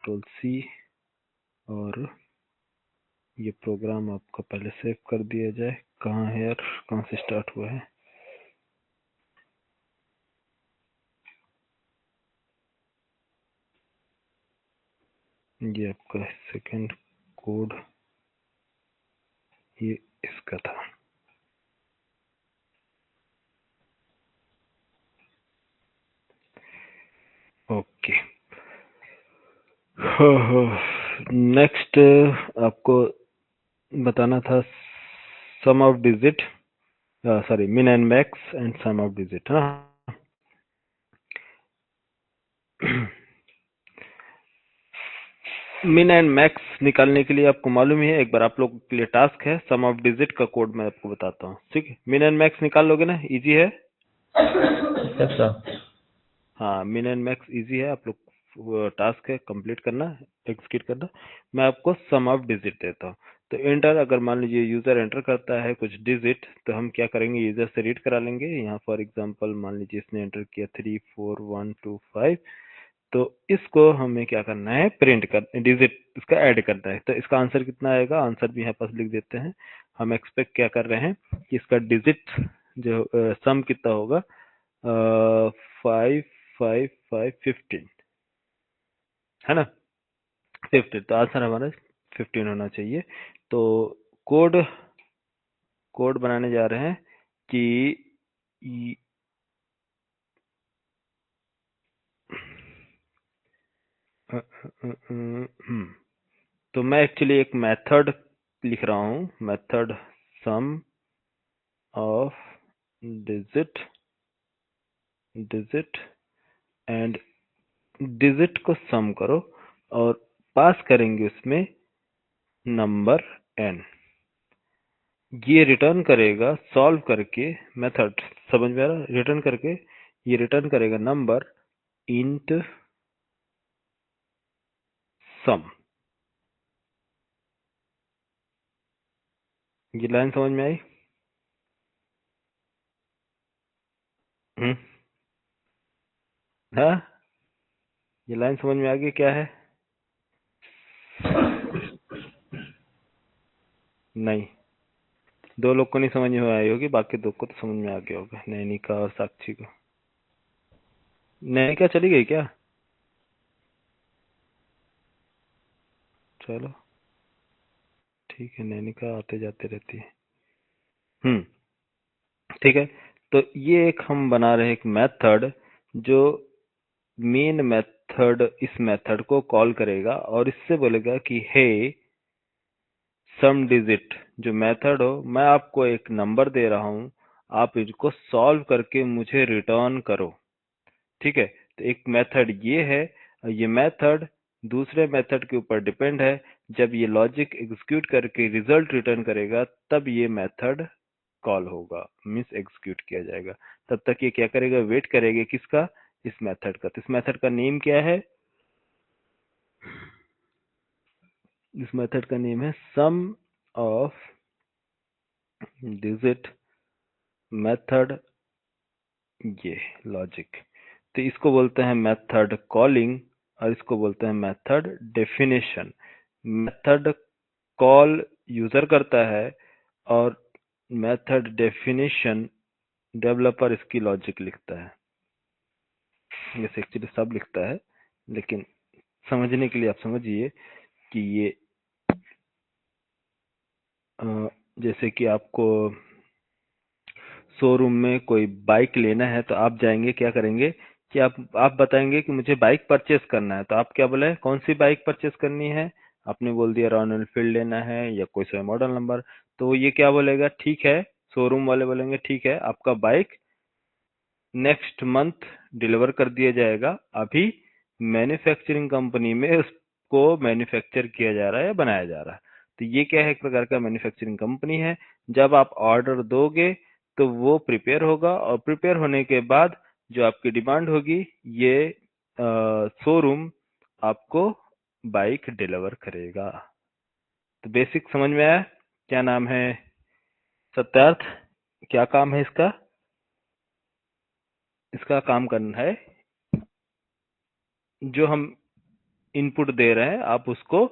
Ctrl+C और ये programme आपका पहले सेव कर दिया जाए। कहाँ है यार, कहाँ से स्टार्ट हुआ है? ये आपका सेकंड कोड, ये इसका था। ओके, नेक्स्ट आपको बताना था sum of digit, sorry min and max and sum of digit, है ना। मिन एंड मैक्स निकालने के लिए आपको मालूम ही है, एक बार आप लोगों के लिए टास्क है, सम ऑफ डिजिट का कोड मैं आपको बताता हूँ, ठीक है। मिन एंड मैक्स निकाल लोगे ना, इजी है। हाँ, मिन एंड मैक्स इजी है, आप लोग टास्क है कंप्लीट करना, एग्जीक्यूट करना। मैं आपको सम ऑफ डिजिट देता हूँ। तो एंटर, अगर मान लीजिए यूजर एंटर करता है कुछ डिजिट, तो हम क्या करेंगे, यूजर से रीड करा लेंगे। यहाँ फॉर एग्जांपल मान लीजिए इसने एंटर किया 34125, तो इसको हमें क्या करना है, प्रिंट कर, डिजिट इसका ऐड करना है। तो इसका आंसर कितना आएगा, आंसर भी यहाँ पास लिख देते हैं। हम एक्सपेक्ट क्या कर रहे हैं कि इसका डिजिट जो सम कितना होगा, 55515, है ना, 15। तो आंसर हमारा 15 होना चाहिए। तो कोड कोड बनाने जा रहे हैं कि तो मैं एक्चुअली एक मेथड लिख रहा हूँ, method sum of digit and digit को सम करो और पास करेंगे उसमें नंबर n। ये रिटर्न करेगा सॉल्व करके, मेथड समझ में आ रहा, रिटर्न करके ये रिटर्न करेगा नंबर इंट सम। ये लाइन समझ में आई? हाँ, ये लाइन समझ में आ गई क्या है? नहीं, दो लोग को नहीं समझ में आई होगी, बाकी दो को तो समझ में आ गया होगा, नैनिका और साक्षी को। नैनिका चली गई क्या? चलो ठीक है, नैनिका आते जाते रहती है। ठीक है। तो ये एक हम बना रहे हैं एक मेथड, जो मेन मेथड इस मेथड को कॉल करेगा और इससे बोलेगा कि हे सम डिजिट, जो मेथड हो, मैं आपको एक नंबर दे रहा हूं, आप इसको सॉल्व करके मुझे रिटर्न करो। ठीक है, तो एक मेथड ये है, ये मेथड दूसरे मेथड के ऊपर डिपेंड है। जब ये लॉजिक एग्जीक्यूट करके रिजल्ट रिटर्न करेगा, तब ये मेथड कॉल होगा, मीन्स एग्जीक्यूट किया जाएगा। तब तक ये क्या करेगा, वेट करेगा किसका, इस मेथड का। तो इस मेथड का नेम क्या है, इस मेथड का नेम है सम ऑफ डिजिट मेथड, ये लॉजिक। तो इसको बोलते हैं मेथड कॉलिंग और इसको बोलते हैं method definition. Method call user करता है और मेथड डेफिनेशन डेवलपर इसकी लॉजिक लिखता है। जैसे एक्चुअली सब लिखता है, लेकिन समझने के लिए आप समझिए कि ये जैसे कि आपको शोरूम में कोई बाइक लेना है, तो आप जाएंगे, क्या करेंगे कि आप बताएंगे कि मुझे बाइक परचेस करना है। तो आप क्या बोले, कौन सी बाइक परचेस करनी है, आपने बोल दिया रॉयल एनफील्ड लेना है या कोई सा मॉडल नंबर। तो ये क्या बोलेगा, ठीक है, शोरूम वाले बोलेंगे ठीक है, आपका बाइक नेक्स्ट मंथ डिलीवर कर दिया जाएगा। अभी मैन्युफैक्चरिंग कंपनी में उसको मैन्युफैक्चर किया जा रहा है या बनाया जा रहा है। तो ये क्या है, एक प्रकार का मैन्युफैक्चरिंग कंपनी है। जब आप ऑर्डर दोगे तो वो प्रिपेयर होगा और प्रिपेयर होने के बाद जो आपकी डिमांड होगी, ये शोरूम आपको बाइक डिलीवर करेगा। तो बेसिक समझ में आया? क्या नाम है, सत्यार्थ, क्या काम है इसका? इसका काम करना है जो हम इनपुट दे रहे हैं, आप उसको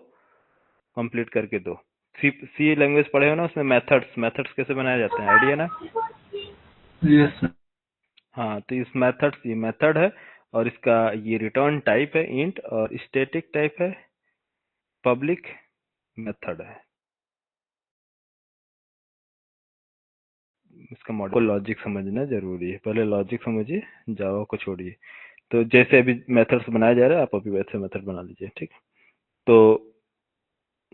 कंप्लीट करके दो। सी लैंग्वेज पढ़े हो ना, उसमें मेथड्स मेथड्स कैसे बनाए जाते हैं, आइडिया ना? Yes sir. हाँ, तो इस मेथड्स, ये मेथड है और इसका ये रिटर्न टाइप है इंट, और स्टैटिक टाइप है पब्लिक मेथड है। इसका मॉडल को लॉजिक समझना जरूरी है, पहले लॉजिक समझिए, जावा को छोड़िए। तो जैसे अभी मेथड्स बनाए जा रहे हैं, आप अभी वैसे मेथड बना लीजिए, ठीक। तो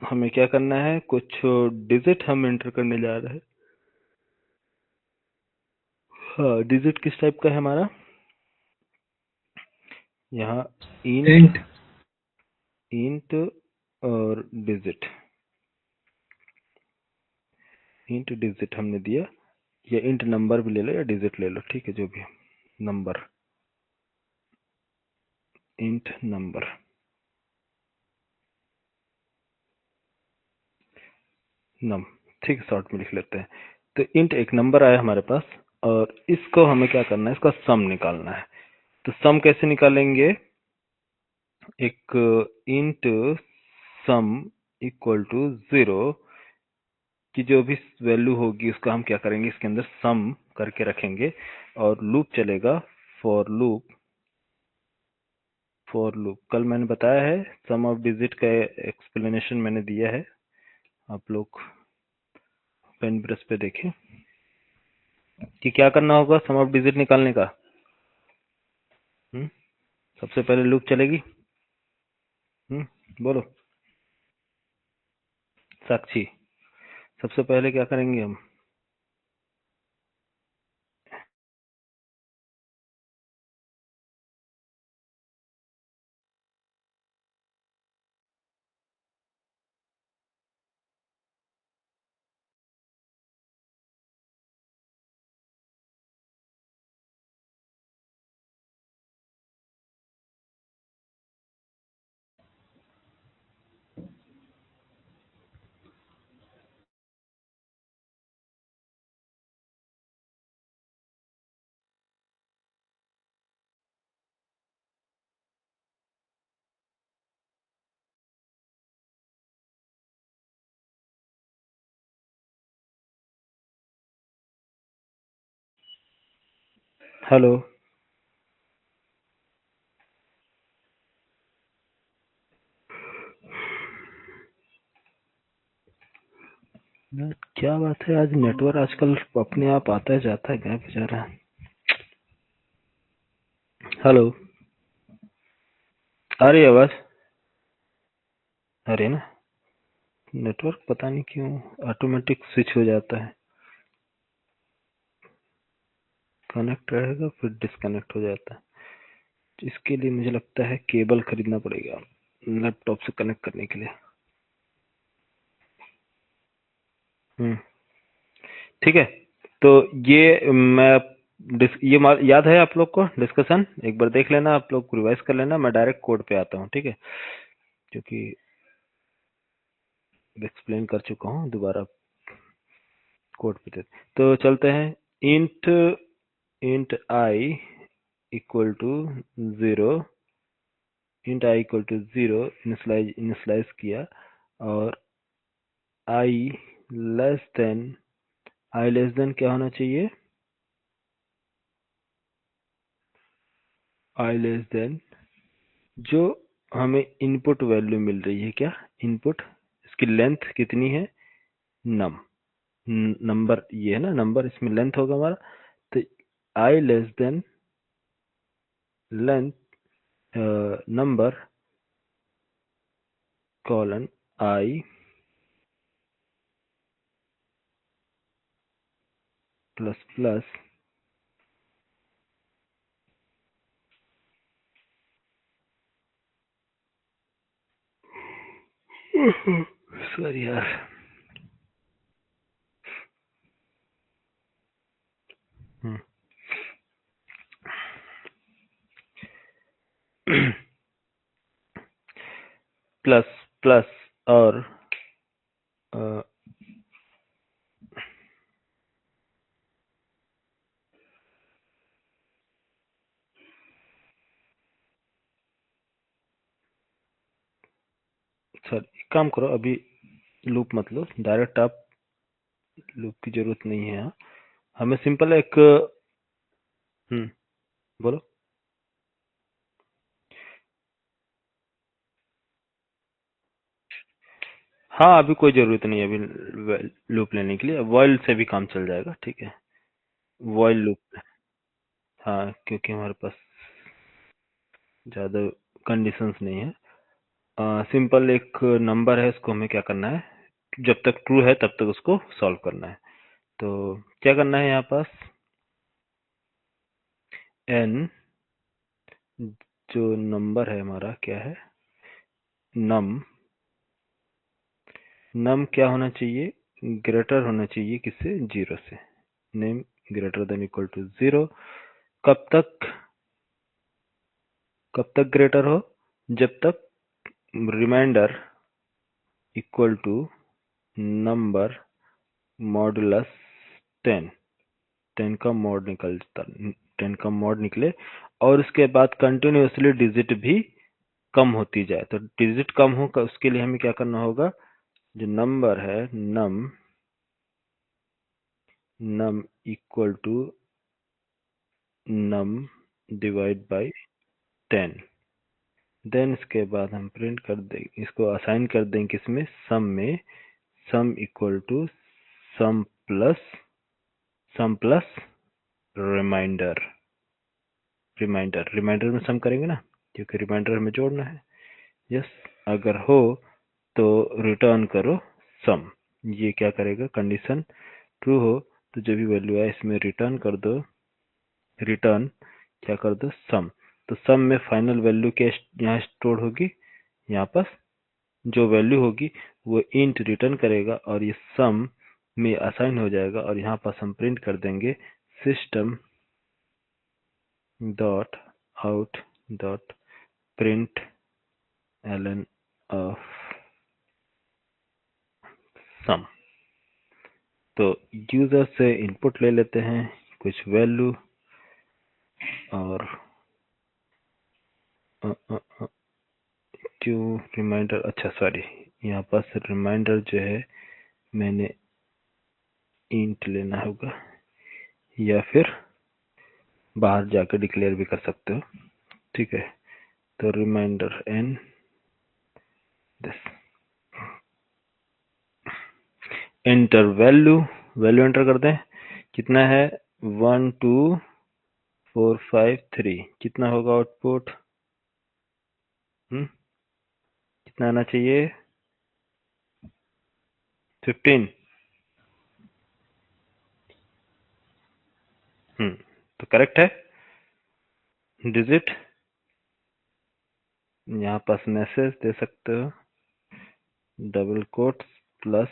हमें क्या करना है, कुछ डिजिट हम एंटर करने जा रहे हैं। हाँ, डिजिट किस टाइप का है हमारा, यहाँ इंट, इंट। इंट और डिजिट, इंट डिजिट हमने दिया, या इंट नंबर भी ले लो या डिजिट ले लो, ठीक है, जो भी, नंबर, इंट नंबर, नम, ठीक है, शॉर्ट में लिख लेते हैं। तो इंट एक नंबर आया हमारे पास, और इसको हमें क्या करना है, इसका सम निकालना है। तो सम कैसे निकालेंगे, एक इंट सम इक्वल टू 0 की जो भी वैल्यू होगी उसका हम क्या करेंगे, इसके अंदर सम करके रखेंगे, और लूप चलेगा, फॉर लूप, फॉर लूप कल मैंने बताया है, सम ऑफ डिजिट का एक्सप्लेनेशन मैंने दिया है, आप लोग पेन ब्रश पे देखें कि क्या करना होगा सम ऑफ डिजिट निकालने का। सबसे पहले लूप चलेगी। बोलो साक्षी, सबसे पहले क्या करेंगे हम, हेलो, क्या बात है, आज नेटवर्क आजकल अपने आप आता है जाता है, क्या बेचारा। हेलो, आ रही है आवाज, अरे ना, नेटवर्क पता नहीं क्यों ऑटोमेटिक स्विच हो जाता है, कनेक्ट रहेगा फिर डिस्कनेक्ट हो जाता है। तो इसके लिए मुझे लगता है केबल खरीदना पड़ेगा लैपटॉप से कनेक्ट करने के लिए। हम्म, ठीक है। तो ये मैं याद है आप लोग को डिस्कशन, एक बार देख लेना, आप लोग रिवाइज कर लेना, मैं डायरेक्ट कोड पे आता हूँ, ठीक है, क्योंकि एक्सप्लेन कर चुका हूँ, दोबारा कोड पे तो चलते हैं। Int int I equal to 0, int I equal to 0 initialize किया, और I less than, I less than क्या होना चाहिए, आई लेस देन जो हमें इनपुट वैल्यू मिल रही है, क्या इनपुट, इसकी लेंथ कितनी है, नम, नंबर ये है ना, नंबर इसमें लेंथ होगा हमारा, तो I less than length number colon I plus plus, sorry यार, प्लस प्लस, और सर एक काम करो, अभी लूप मत लो डायरेक्ट, आप लूप की जरूरत नहीं है यहाँ। हमें सिंपल एक बोलो। हाँ, अभी कोई जरूरत नहीं है अभी लूप लेने के लिए, वॉइल से भी काम चल जाएगा, ठीक है। वॉइल लूप, हाँ, क्योंकि हमारे पास ज़्यादा कंडीशंस नहीं है। सिंपल एक नंबर है, उसको हमें क्या करना है, जब तक ट्रू है तब तक उसको सॉल्व करना है। तो क्या करना है यहाँ पास, n जो नंबर है हमारा क्या है, num num क्या होना चाहिए, ग्रेटर होना चाहिए किससे, 0 से। Name greater than equal to 0। कब तक, कब तक ग्रेटर हो, जब तक remainder equal to number modulus 10, 10 का मॉड निकलता, 10 का मॉड निकले, और उसके बाद कंटिन्यूअसली डिजिट भी कम होती जाए। तो डिजिट कम हो उसके लिए हमें क्या करना होगा, जो नंबर है num equal to num divide by 10। Then इसके बाद हम प्रिंट कर देंगे, इसको असाइन कर देंगे किसमें, सम में, sum equal to sum plus remainder. Remainder में सम करेंगे ना, क्योंकि रिमाइंडर हमें जोड़ना है। यस, अगर हो तो रिटर्न करो सम। ये क्या करेगा, कंडीशन ट्रू हो तो जो भी वैल्यू है इसमें रिटर्न कर दो, रिटर्न क्या कर दो, सम। तो सम में फाइनल वैल्यू क्या यहाँ स्टोर होगी, यहाँ पर जो वैल्यू होगी वो इंट रिटर्न करेगा और ये सम में असाइन हो जाएगा, और यहाँ पर हम प्रिंट कर देंगे system dot out dot println of sum. तो यूजर से इनपुट ले लेते हैं कुछ वैल्यू, और क्यों रिमाइंडर, अच्छा सॉरी, यहाँ पास रिमाइंडर जो है मैंने इंट लेना होगा, या फिर बाहर जाकर डिक्लेयर भी कर सकते हो, ठीक है। तो remainder and this, enter value, value enter कर दें, कितना है 12453, कितना होगा आउटपुट, कितना आना चाहिए, 15। तो करेक्ट है डिजिट। यहाँ पास मैसेज दे सकते हो, double quotes plus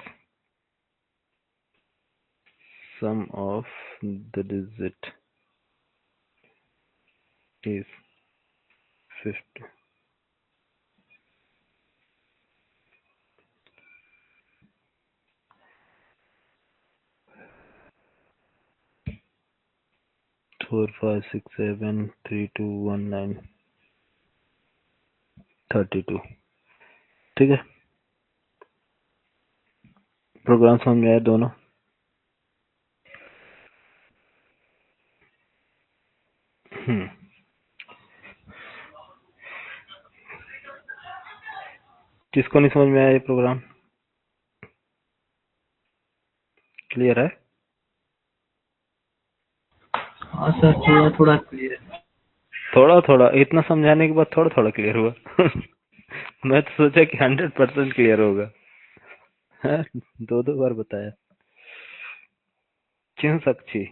sum of the digit is 50। 4567321932। ठीक है, प्रोग्राम समझ में आया दोनों। किसको नहीं समझ में आया ये प्रोग्राम, क्लियर है। हाँ सर, थोड़ा थोड़ा क्लियर है। थोड़ा थोड़ा, इतना समझाने के बाद थोड़ा थोड़ा क्लियर हुआ। मैं तो सोचा कि 100% क्लियर होगा। हाँ, दो दो बार बताया, क्यों साक्षी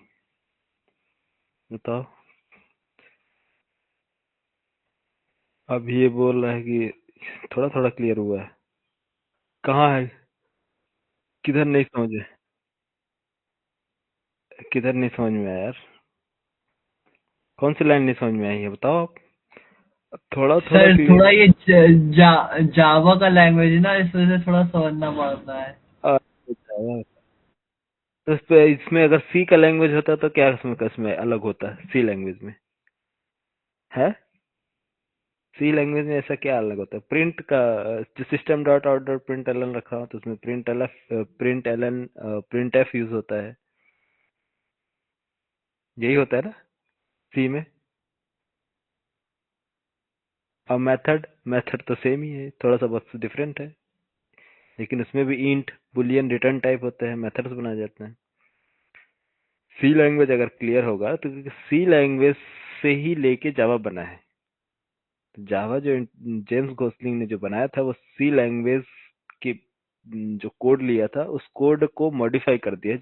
बताओ। अब ये बोल रहा है कि थोड़ा थोड़ा क्लियर हुआ है, कहाँ है, किधर नहीं समझे, किधर नहीं समझ में आया यार, कौन सी लाइन नहीं समझ में आई है बताओ आप। थोड़ा थोड़ा सर क्लियर। थोड़ा ये जावा का लैंग्वेज है ना, इस वजह से थोड़ा समझना पड़ता है। अच्छा, तो इसमें अगर सी का लैंग्वेज होता तो क्या इसमें कसमें अलग होता है, सी लैंग्वेज में है, सी लैंग्वेज में ऐसा क्या अलग होता है? प्रिंट का जो system dot out dot println रखा हो तो उसमें प्रिंट एफ यूज होता है, यही होता है ना सी में। और मेथड मेथड तो सेम ही है, थोड़ा सा बस डिफरेंट है, लेकिन उसमें भी इंट बुलियन रिटर्न टाइप होते हैं, मेथड्स बनाए जाते हैं। सी लैंग्वेज अगर क्लियर होगा तो सी लैंग्वेज से ही लेके जावा बना है। तो जावा जो जेम्स गोसलिंग ने जो बनाया था वो सी लैंग्वेज की जो कोड लिया था उस कोड को मॉडिफाई कर दिया